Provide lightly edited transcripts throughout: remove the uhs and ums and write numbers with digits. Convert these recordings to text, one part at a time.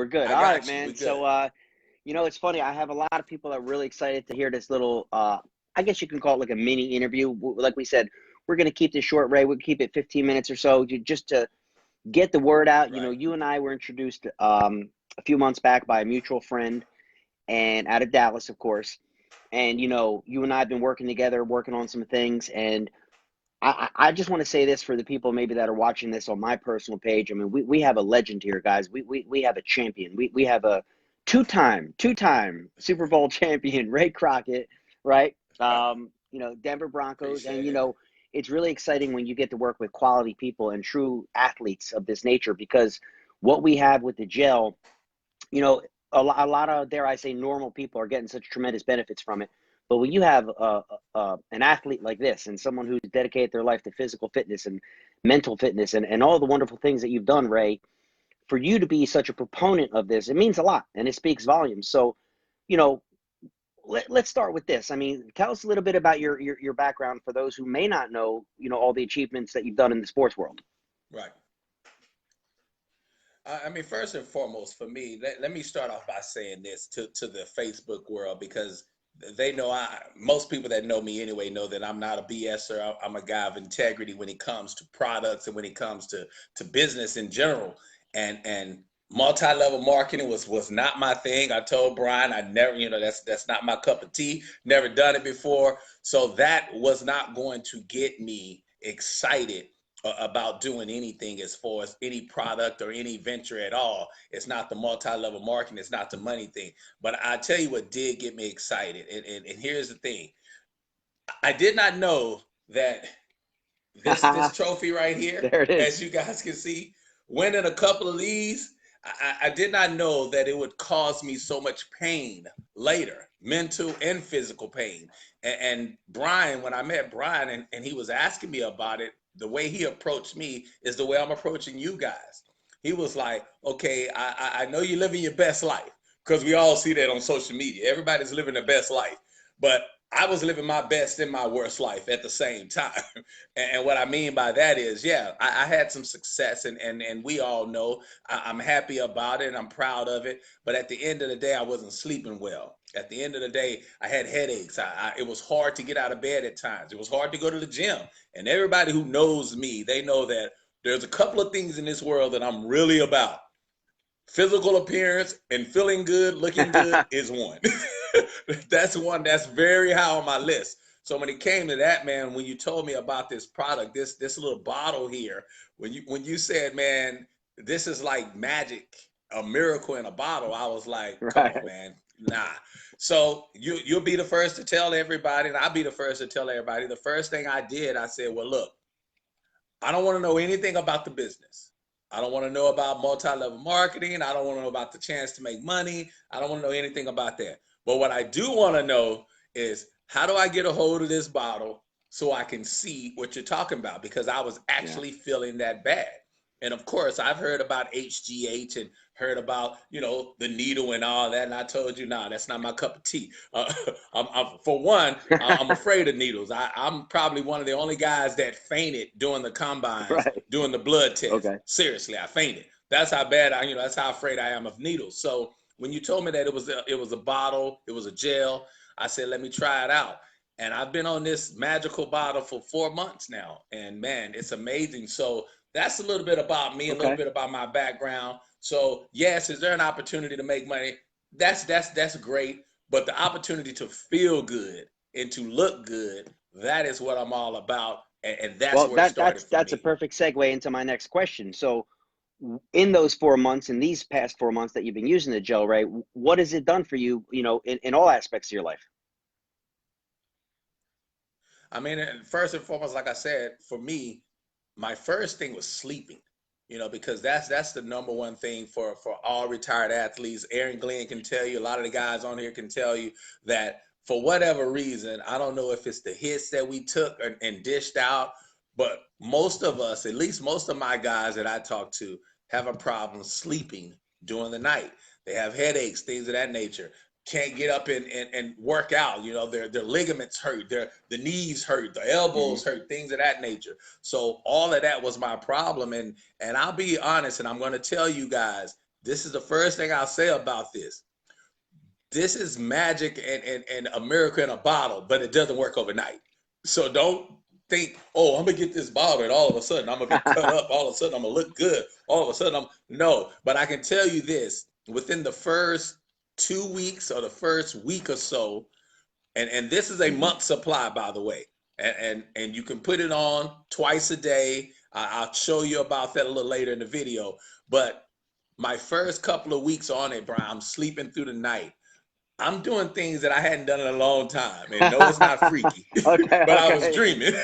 We're good. I All right, got you. We man. good. So, it's funny. I have a lot of people that are really excited to hear this little, I guess you can call it like a mini interview. Like we said, we're going to keep this short, Ray. We'll keep it 15 minutes or so just to get the word out. Right. You and I were introduced a few months back by a mutual friend and out of Dallas, of course. And, you and I have been working together, working on some things. And I just want to say this for the people maybe that are watching this on my personal page. I mean, we have a legend here, guys. We have a champion. We have a two-time Super Bowl champion, Ray Crockett, right? Denver Broncos. And, Appreciate it. it's really exciting when you get to work with quality people and true athletes of this nature, because what we have with the gel, a lot of, dare I say, normal people are getting such tremendous benefits from it. But when you have an athlete like this and someone who's dedicated their life to physical fitness and mental fitness and all the wonderful things that you've done, Ray, for you to be such a proponent of this, it means a lot and it speaks volumes. So, let's start with this. I mean, tell us a little bit about your background for those who may not know, all the achievements that you've done in the sports world. Right. I mean, first and foremost, for me, let me start off by saying this to the Facebook world, because they know most people that know me anyway know that I'm not a BSer. I'm a guy of integrity when it comes to products and when it comes to business in general. And multi-level marketing was not my thing. I told Brian I never, that's not my cup of tea. Never done it before. So that was not going to get me excited about doing anything as far as any product or any venture at all. It's not the multi-level marketing. It's not the money thing. But I tell you what did get me excited. And here's the thing. I did not know that this trophy right here, There it as is. you guys can see, winning a couple of these, I did not know that it would cause me so much pain later, mental and physical pain. And Brian, when I met Brian and he was asking me about it, the way he approached me is the way I'm approaching you guys. He was like, okay, I know you're living your best life, because we all see that on social media. Everybody's living their best life. But I was living my best and my worst life at the same time. And what I mean by that is, yeah, I had some success, and we all know I'm happy about it and I'm proud of it. But at the end of the day, I wasn't sleeping well. At the end of the day, I had headaches. It was hard to get out of bed at times. It was hard to go to the gym. And everybody who knows me, they know that there's a couple of things in this world that I'm really about. Physical appearance and feeling good, looking good is one. That's one that's very high on my list. So when it came to that, man, when you told me about this product, this little bottle here, when you said, man, this is like magic, a miracle in a bottle, I was like, come Right. on, man, nah. So you'll be the first to tell everybody, and I'll be the first to tell everybody. The first thing I did, I said, well, look, I don't want to know anything about the business. I don't want to know about multi-level marketing. I don't want to know about the chance to make money. I don't want to know anything about that. But what I do want to know is, how do I get a hold of this bottle so I can see what you're talking about? Because I was actually feeling that bad. And of course, I've heard about HGH and heard about, the needle and all that. And I told you, nah, that's not my cup of tea. For one, I'm afraid of needles. I'm probably one of the only guys that fainted during the combines, Right. doing the blood test. Okay. Seriously, I fainted. That's how bad that's how afraid I am of needles. So when you told me that it was a bottle, it was a gel, I said, let me try it out. And I've been on this magical bottle for 4 months now. And man, it's amazing. So that's a little bit about me, a little bit about my background. So yes, is there an opportunity to make money? That's great. But the opportunity to feel good and to look good, that is what I'm all about. And that's Well, where it started for that's a me. perfect segue into my next question. So, in those 4 months, in these past 4 months that you've been using the gel, Ray, what has it done for you? In all aspects of your life. I mean, first and foremost, like I said, for me, my first thing was sleeping, because that's the number one thing for all retired athletes. Aaron Glenn can tell you, a lot of the guys on here can tell you that for whatever reason, I don't know if it's the hits that we took and dished out, but most of us, at least most of my guys that I talk to, have a problem sleeping during the night. They have headaches, things of that nature. Can't get up and work out. Their ligaments hurt, the knees hurt, the elbows hurt, things of that nature. So all of that was my problem. And I'll be honest, and I'm going to tell you guys, this is the first thing I'll say about this. This is magic and a miracle in a bottle, but it doesn't work overnight. So don't think, oh, I'm gonna get this bottle and all of a sudden I'm gonna be cut up. All of a sudden I'm gonna look good. All of a sudden no. But I can tell you this: within the first 2 weeks or the first week or so, and this is a month supply, by the way, and you can put it on twice a day. I'll show you about that a little later in the video. But my first couple of weeks on it, Brian, I'm sleeping through the night. I'm doing things that I hadn't done in a long time. And no, it's not freaky, Okay, but I was okay. dreaming.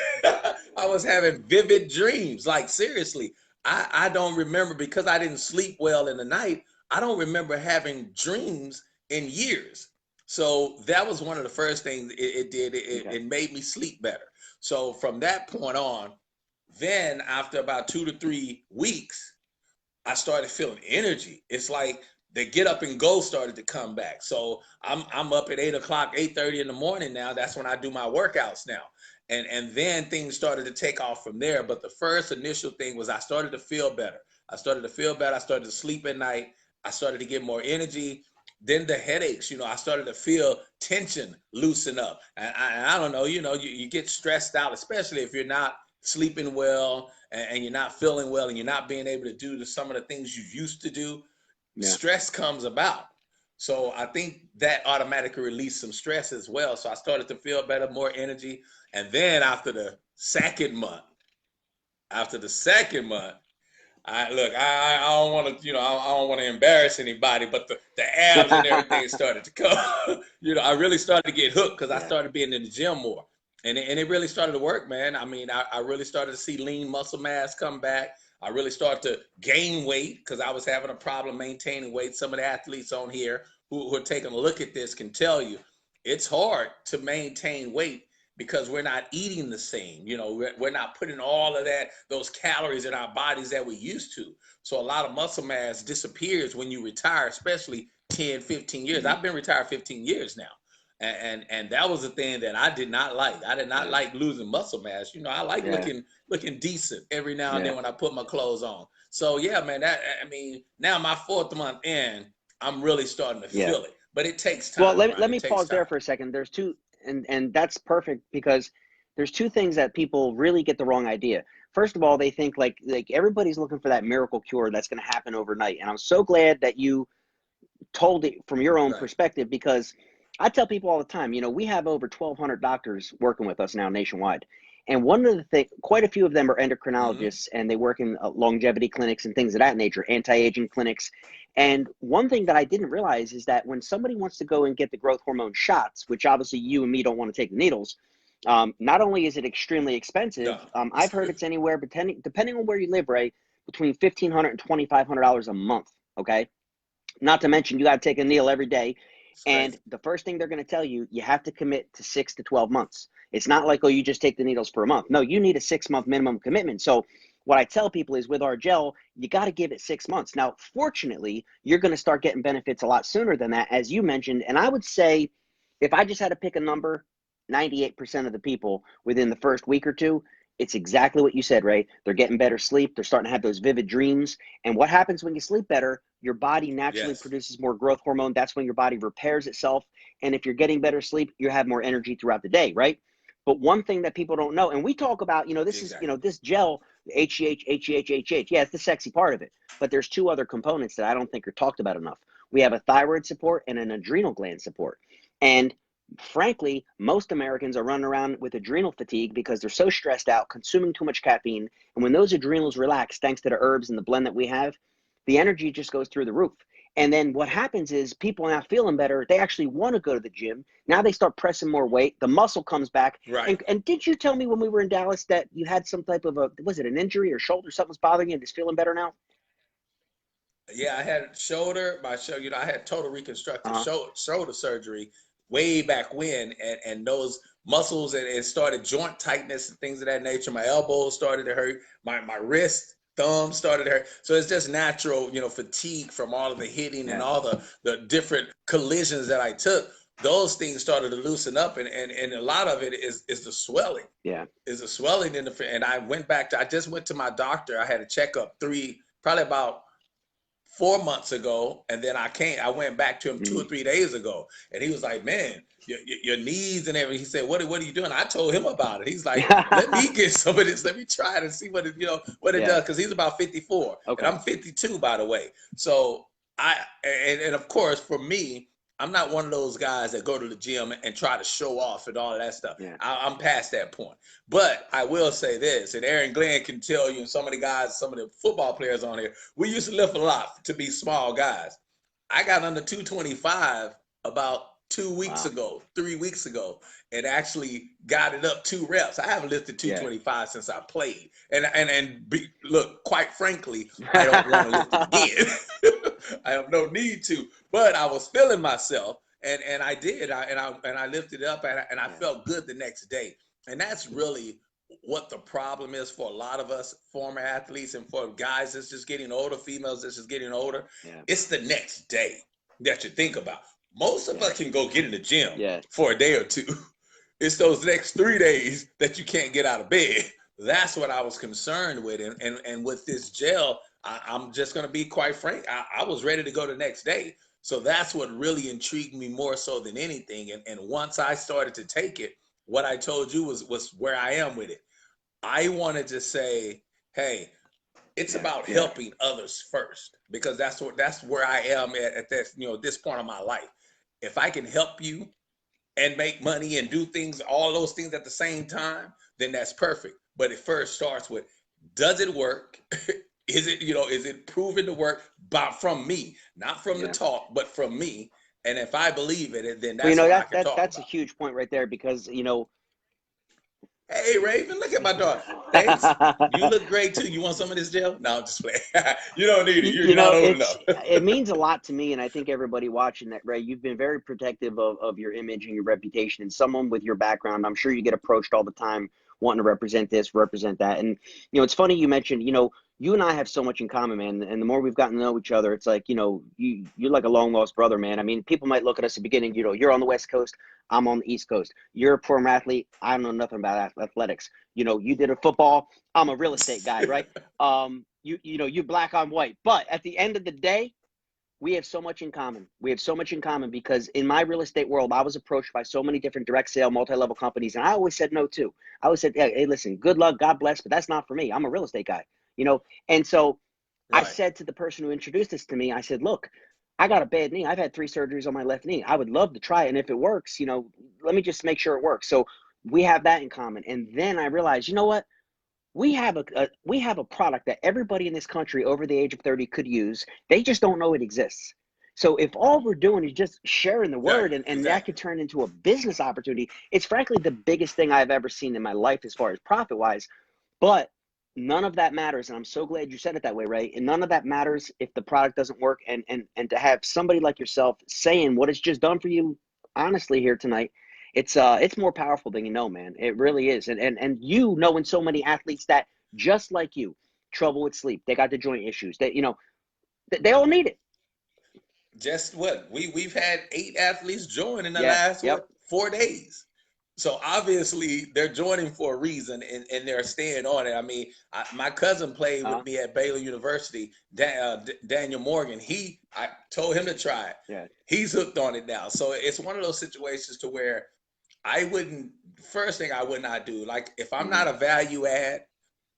I was having vivid dreams. Like, seriously, I don't remember, because I didn't sleep well in the night. I don't remember having dreams in years. So that was one of the first things it did. Okay. It made me sleep better. So from that point on, then after about 2 to 3 weeks, I started feeling energy. It's like the get up and go started to come back. So I'm up at 8 o'clock, 8:30 in the morning now. That's when I do my workouts now. And then things started to take off from there. But the first initial thing was I started to feel better. I started to feel better. I started to sleep at night. I started to get more energy. Then the headaches, I started to feel tension loosen up. And I don't know, you get stressed out, especially if you're not sleeping well and you're not feeling well and you're not being able to do some of the things you used to do. Yeah. Stress comes about. So I think that automatically released some stress as well. So I started to feel better, more energy. And then after the second month, I don't want to, I don't want to embarrass anybody, but the abs and everything started to come. I really started to get hooked because I started being in the gym more. And it really started to work, man. I mean, I really started to see lean muscle mass come back. I really started to gain weight because I was having a problem maintaining weight. Some of the athletes on here who are taking a look at this can tell you it's hard to maintain weight because we're not eating the same. We're not putting all of those calories in our bodies that we used to. So a lot of muscle mass disappears when you retire, especially 10, 15 years. I've been retired 15 years now. And that was the thing that I did not like. I did not like losing muscle mass. I like looking decent every now and then when I put my clothes on. So yeah, man, now my 4th month in, I'm really starting to feel it. But it takes time. Well, let Brian. me pause there for a second. There's two, and that's perfect because there's two things that people really get the wrong idea. First of all, they think like everybody's looking for that miracle cure that's going to happen overnight. And I'm so glad that you told it from your own perspective, because I tell people all the time, we have over 1,200 doctors working with us now nationwide. And one of the things, quite a few of them are endocrinologists, and they work in longevity clinics and things of that nature, anti-aging clinics. And one thing that I didn't realize is that when somebody wants to go and get the growth hormone shots, which obviously you and me don't want to take the needles, not only is it extremely expensive, I've heard it's anywhere, depending on where you live, Ray, between $1,500 and $2,500 a month, okay? Not to mention, you got to take a needle every day. And the first thing they're going to tell you, you have to commit to 6 to 12 months. It's not like, oh, you just take the needles for a month. No, you need a 6-month minimum commitment. So what I tell people is with our gel, you got to give it 6 months. Now, fortunately, you're going to start getting benefits a lot sooner than that, as you mentioned. And I would say if I just had to pick a number, 98% of the people within the first week or two, it's exactly what you said, Ray. They're getting better sleep. They're starting to have those vivid dreams. And what happens when you sleep better? Your body naturally produces more growth hormone. That's when your body repairs itself. And if you're getting better sleep, you have more energy throughout the day, right? But one thing that people don't know, and we talk about, this is, this gel, HGH, HGH. Yeah, it's the sexy part of it. But there's two other components that I don't think are talked about enough. We have a thyroid support and an adrenal gland support. And frankly, most Americans are running around with adrenal fatigue because they're so stressed out, consuming too much caffeine. And when those adrenals relax, thanks to the herbs and the blend that we have, the energy just goes through the roof. And then what happens is people are not feeling better. They actually want to go to the gym. Now they start pressing more weight. The muscle comes back. Right. And did you tell me when we were in Dallas that you had some type of was it an injury or shoulder? Something's bothering you and just feeling better now? Yeah, I had I had total reconstructive shoulder surgery way back when, and those muscles and it started joint tightness and things of that nature. My elbows started to hurt, my wrist, thumb started to hurt. So it's just natural, fatigue from all of the hitting and all the different collisions that I took. Those things started to loosen up, and a lot of it is the swelling. Yeah, is the swelling and I just went to my doctor. I had a checkup probably about 4 months ago, and then I went back to him 2 or 3 days ago, and he was like, man, your knees and everything. He said, what are you doing? I told him about it. He's like, let me get some of this. Let me try it and see what it Yeah. does. Cause he's about 54 and Okay. I'm 52, by the way. So and of course for me, I'm not one of those guys that go to the gym and try to show off and all of that stuff. Yeah. I'm past that point. But I will say this, and Aaron Glenn can tell you, and some of the football players on here, we used to lift a lot to be small guys. I got under 225 about 2 weeks Wow. ago, 3 weeks ago, and actually got it up 2 reps. I haven't lifted 225 since I played. Look, quite frankly, I don't want to lift it again. I have no need to, but I was feeling myself, and I did. I lifted it up, and I felt good the next day. And that's really what the problem is for a lot of us former athletes, and for guys that's just getting older, females that's just getting older. Yeah. It's the next day that you think about. Most of us can go get in the gym for a day or two. It's those next 3 days that you can't get out of bed. That's what I was concerned with. And with this gel, I'm just going to be quite frank. I was ready to go the next day. So that's what really intrigued me more so than anything. And once I started to take it, what I told you was where I am with it. I wanted to say, hey, it's about helping others first, because that's where I am at this point of my life. If I can help you and make money and do things, all those things at the same time, then that's perfect. But it first starts with, does it work? Is it proven to work from me, not from the talk, but from me? And if I believe it, then that's what I can talk about. That's a huge point right there, because hey, Raven, look at my dog. Thanks. You look great too. You want some of this gel? No, I'm just playing. You don't need it. You're not old enough. It means a lot to me, and I think everybody watching that, Ray, you've been very protective of your image and your reputation. And someone with your background, I'm sure you get approached all the time wanting to represent this, represent that. And it's funny you mentioned, you and I have so much in common, man. And the more we've gotten to know each other, it's like, you're like a long lost brother, man. I mean, people might look at us at the beginning, you're on the West Coast, I'm on the East Coast. You're a former athlete, I don't know nothing about athletics. You did a football, I'm a real estate guy, right? You black on white. But at the end of the day, we have so much in common. We have so much in common, because in my real estate world, I was approached by so many different direct sale, multi-level companies, and I always said no too. I always said, hey, listen, good luck, God bless, but that's not for me. I'm a real estate guy, And so I said to the person who introduced this to me, I said, look, I got a bad knee. I've had 3 surgeries on my left knee. I would love to try it. And if it works, let me just make sure it works. So we have that in common. And then I realized, you know what? We have a product that everybody in this country over the age of 30 could use. They just don't know it exists. So if all we're doing is just sharing the word, and that could turn into a business opportunity, it's frankly the biggest thing I've ever seen in my life as far as profit-wise. But none of that matters, and I'm so glad you said it that way, Ray. And none of that matters if the product doesn't work. And to have somebody like yourself saying what it's just done for you, honestly, here tonight, it's more powerful than you know, man. It really is. And knowing so many athletes that, just like you, trouble with sleep, they got the joint issues, that they all need it. Just what we've had 8 athletes join in the last 4 days. So obviously they're joining for a reason, and they're staying on it. I mean, my cousin played with me at Baylor University, Daniel Morgan. I told him to try it. Yeah. He's hooked on it now. So it's one of those situations to where first thing I would not do, like if I'm not a value add,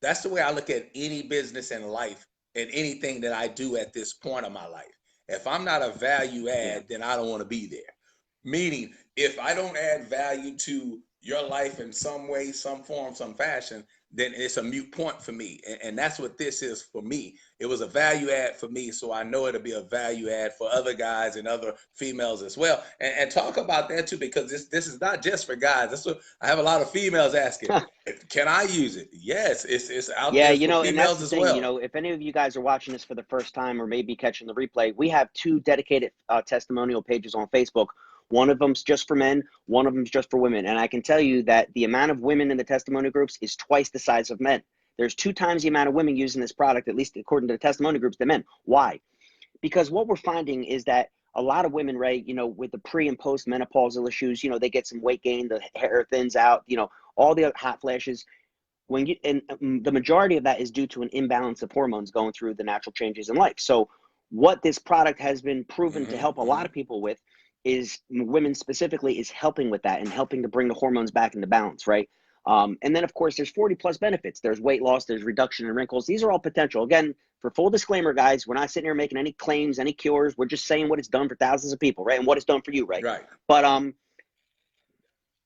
that's the way I look at any business in life and anything that I do at this point of my life. If I'm not a value add, then I don't want to be there. Meaning, if I don't add value to your life in some way, some form, some fashion, then it's a moot point for me. And that's what this is for me. It was a value add for me, so I know it'll be a value add for other guys and other females as well. And talk about that too, because this is not just for guys. That's what I have a lot of females asking. Can I use it? Yes, it's out there for females as well. If any of you guys are watching this for the first time, or maybe catching the replay, we have 2 dedicated testimonial pages on Facebook. One of them's just for men, one of them's just for women. And I can tell you that the amount of women in the testimony groups is twice the size of men. There's 2 times the amount of women using this product, at least according to the testimony groups, than men. Why? Because what we're finding is that a lot of women, Ray, with the pre and post menopausal issues, they get some weight gain, the hair thins out, all the hot flashes. And the majority of that is due to an imbalance of hormones going through the natural changes in life. So what this product has been proven to help a lot Mm-hmm. of people with is women specifically is helping with that and helping to bring the hormones back into balance, right? And then, of course, there's 40 plus benefits. There's weight loss, there's reduction in wrinkles. These are all potential. Again, for full disclaimer, guys, we're not sitting here making any claims, any cures. We're just saying what it's done for thousands of people, right? And what it's done for you, right? Right. But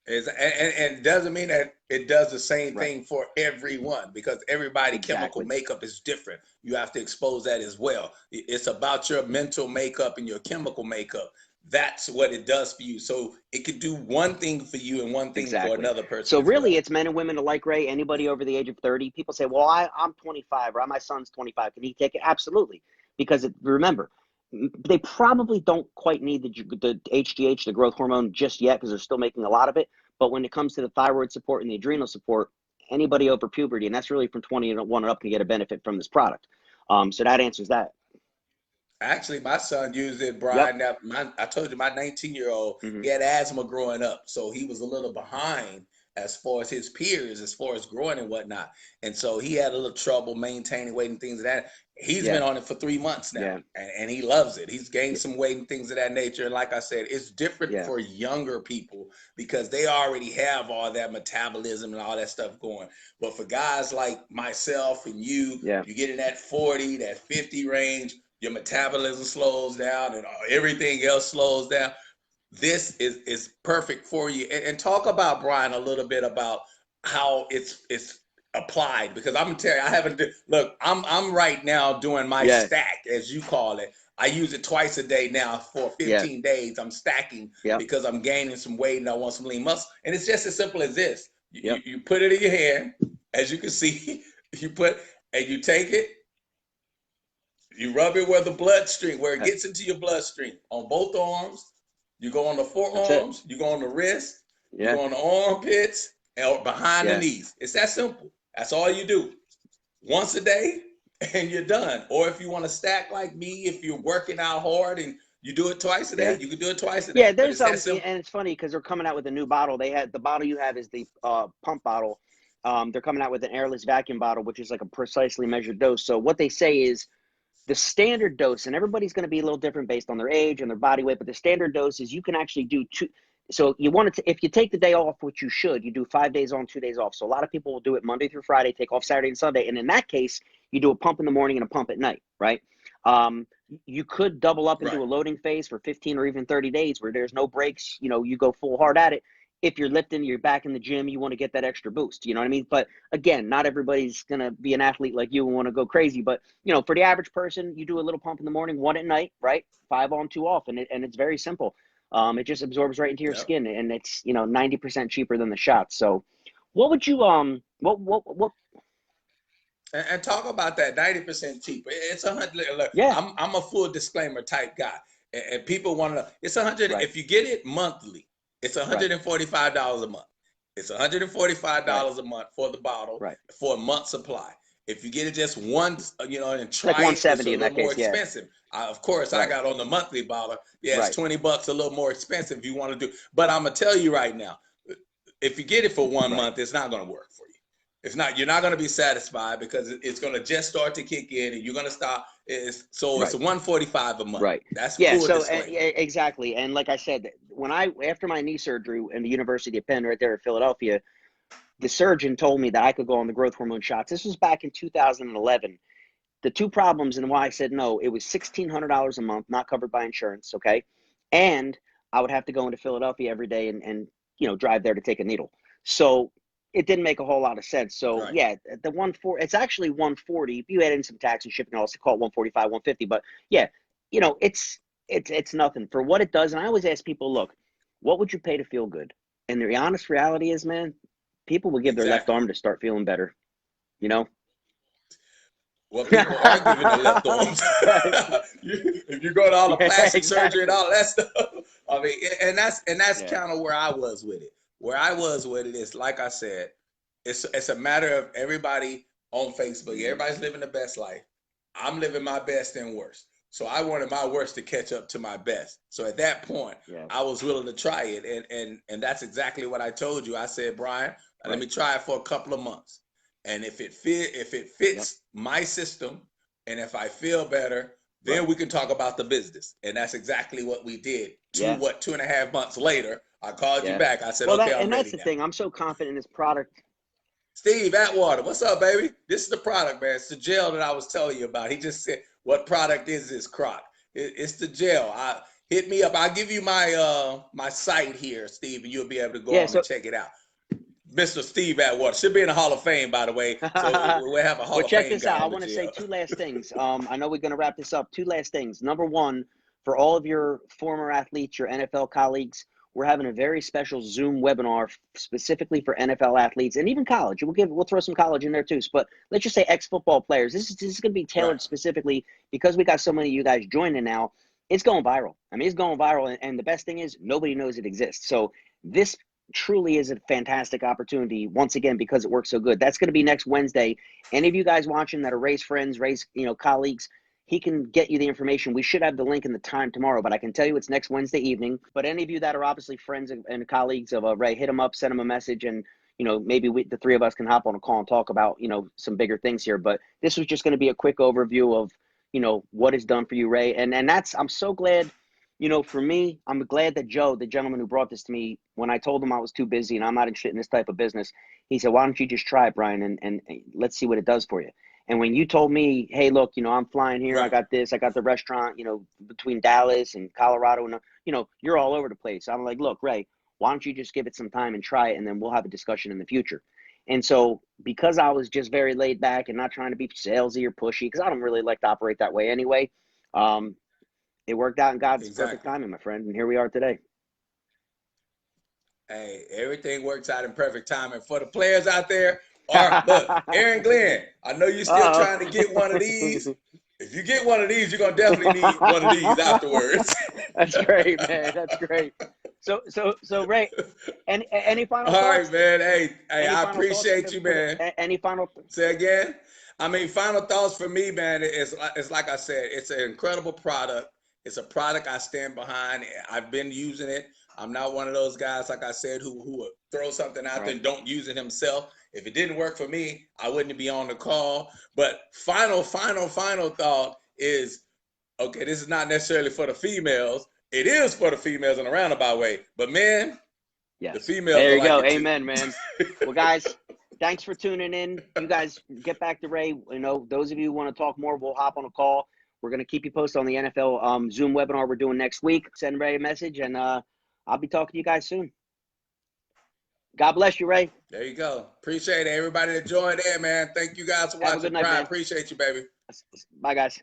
And doesn't mean that it does the same right, thing for everyone, because everybody chemical exactly. makeup is different. You have to expose that as well. It's about your mental makeup and your chemical makeup. That's what it does for you. So it could do one thing for you and one thing for Exactly. another person So as really, well. it's men and women alike, Ray. Anybody over the age of 30, people say, well, I'm 25 or my son's 25. Can he take it? Absolutely. Because remember, they probably don't quite need the HGH, the growth hormone, just yet because they're still making a lot of it. But when it comes to the thyroid support and the adrenal support, anybody over puberty, and that's really from 21 and up, can get a benefit from this product. So that answers that. Actually, my son used it, Yep. Brian. Now, I told you my 19-year-old, Mm-hmm. he had asthma growing up, so he was a little behind as far as his peers, as far as growing and whatnot. And so he had a little trouble maintaining weight and things of that. He's Yeah. been on it for 3 months now, Yeah. and he loves it. He's gained Yeah. some weight and things of that nature. And like I said, it's different Yeah. for younger people because they already have all that metabolism and all that stuff going. But for guys like myself and Yeah. you get in that 40, that 50 range, your metabolism slows down and everything else slows down. This is perfect for you. And talk about, Brian, a little bit about how it's applied, because I'm gonna tell you, I haven't look, I'm right now doing my Yeah. stack, as you call it. I use it twice a day now for Yeah. 15 days. I'm stacking Yep. because I'm gaining some weight and I want some lean muscle. And it's just as simple as this. Yep. You put it in your hand, as you can see, you put, and you take it, you rub it where the bloodstream, where it gets into your bloodstream, on both arms. You go on the That's it. forearms, you go on the wrist, you Yeah. go on the armpits, and behind the Yeah. knees. It's that simple. That's all you do. Once a day, and you're done. Or if you want to stack like me, if you're working out hard and you do it twice a day, Yeah. you can do it twice a day. Yeah, But there's it's that simple. and it's funny because they're coming out with a new bottle. They had the bottle you have is the pump bottle. They're coming out with an airless vacuum bottle, which is like a precisely measured dose. So what they say is the standard dose, and everybody's going to be a little different based on their age and their body weight, but the standard dose is you can actually do two. So you want to, if you take the day off, which you should, you do 5 days on, 2 days off. So a lot of people will do it Monday through Friday, take off Saturday and Sunday. And in that case, you do a pump in the morning and a pump at night, right? You could double up and Right. do a loading phase for 15 or even 30 days where there's no breaks. You know, you go full hard at it. If you're lifting, you're back in the gym, you want to get that extra boost. You know what I mean? But again, not everybody's going to be an athlete like you and want to go crazy. But, you know, for the average person, you do a little pump in the morning, one at night, right? 5 on, 2 off. And it's very simple. It just absorbs right into your Yep. skin, and it's, you know, 90% cheaper than the shots. So what would you, what, And talk about that 90% cheaper. It's 100. Look, yeah, I'm a full disclaimer type guy, and people want to. It's 100. right, If you get it monthly, it's right, $145 a month. It's right, $145 a month for the bottle right. for a month supply. If you get it just once, and It's like try it, it's a 170 in little that more case. Yeah, expensive. Of course, I right, got on the monthly bottle. Yeah, it's right, $20 a little more expensive if you want to do. But I'm gonna tell you right now, if you get it for one right. month, it's not gonna work for you. It's not. You're not going to be satisfied because it's going to just start to kick in, and you're going to stop. It's Right. a 145 a month. Right. That's Yeah. full So disclaimer. yeah, exactly. And like I said, after my knee surgery in the University of Penn, right there in Philadelphia, the surgeon told me that I could go on the growth hormone shots. This was back in 2011. The two problems and why I said no, it was $1,600 a month, not covered by insurance. Okay, and I would have to go into Philadelphia every day and drive there to take a needle. So it didn't make a whole lot of sense. So Right. yeah, the 140, it's actually 140. If you add in some tax and shipping, also call it 145, 150. But yeah, it's nothing for what it does. And I always ask people, look, what would you pay to feel good? And the honest reality is, man, people will give their left Exactly. arm to start feeling better. You know. Well, people are giving their left arms. If you go to all the Yeah, plastic surgery and exactly. all that stuff, I mean, and that's Yeah. kind of where I was with it. Where I was with it is, like I said, it's a matter of everybody on Facebook. Everybody's living the best life. I'm living my best and worst. So I wanted my worst to catch up to my best. So at that point, Yeah. I was willing to try it, and that's exactly what I told you. I said, Brian, let Right. me try it for a couple of months. And if it Yep. fits my system, and if I feel better, Then we can talk about the business. And that's exactly what we did. Yeah. 2.5 months later, I called you Yeah. back. I said, Well, okay, that I'm and that's ready the now. thing. I'm so confident in this product. Steve Atwater, what's up, baby? This is the product, man. It's the gel that I was telling you about. He just said, what product is this, Croc? It's the gel. Hit me up. I'll give you my my site here, Steve, and you'll be able to go Yeah. on and check it out. Mr. Steve Atwater should be in the Hall of Fame, by the way. So we'll have a Hall Well, of check Fame this guy out. I on the want to say gel. two last things. I know we're going to wrap this up. Two last things. Number one, for all of your former athletes, your NFL colleagues, we're having a very special Zoom webinar specifically for NFL athletes and even college. We'll throw some college in there too. But let's just say ex-football players. This is going to be tailored Right. specifically because we got so many of you guys joining now. It's going viral. I mean, it's going viral, and the best thing is nobody knows it exists. So this truly is a fantastic opportunity once again because it works so good. That's going to be next Wednesday. Any of you guys watching that are Ray's friends, Ray's colleagues, he can get you the information. We should have the link and the time tomorrow, but I can tell you it's next Wednesday evening. But any of you that are obviously friends and colleagues of Ray, hit him up, send him a message, and maybe the three of us can hop on a call and talk about some bigger things here. But this was just going to be a quick overview of what is done for you, Ray, and that's I'm so glad. For me, I'm glad that Joe, the gentleman who brought this to me, when I told him I was too busy and I'm not interested in this type of business, he said, why don't you just try it, Brian, and let's see what it does for you. And when you told me, hey, look, I'm flying here. Right. I got this. I got the restaurant, between Dallas and Colorado. And, you're all over the place. I'm like, look, Ray, why don't you just give it some time and try it, and then we'll have a discussion in the future. And so because I was just very laid back and not trying to be salesy or pushy, because I don't really like to operate that way anyway, it worked out in God's perfect timing, my friend, and here we are today. Hey, everything works out in perfect timing for the players out there. Or look, Aaron Glenn, I know you're still trying to get one of these. If you get one of these, you're gonna definitely need one of these afterwards. That's great, man. That's great. So Ray, any final All thoughts? right, man. Hey, I Final thoughts appreciate you, man. Any final? Say again. I mean, final thoughts for me, man. It's like I said, it's an incredible product. It's a product I stand behind. I've been using it. I'm not one of those guys, like I said, who would throw something out there and don't use it himself. If it didn't work for me, I wouldn't be on the call. But final thought is, okay, this is not necessarily for the females. It is for the females in a roundabout way. But men, yes, the females there you like go. it too. Amen, man. Well, guys, thanks for tuning in. You guys get back to Ray. Those of you who want to talk more, we'll hop on a call. We're going to keep you posted on the NFL Zoom webinar we're doing next week. Send Ray a message, and I'll be talking to you guys soon. God bless you, Ray. There you go. Appreciate it. Everybody that joined in, man. Thank you guys for watching. Have a good night, Brian, man. appreciate you, baby. Bye, guys.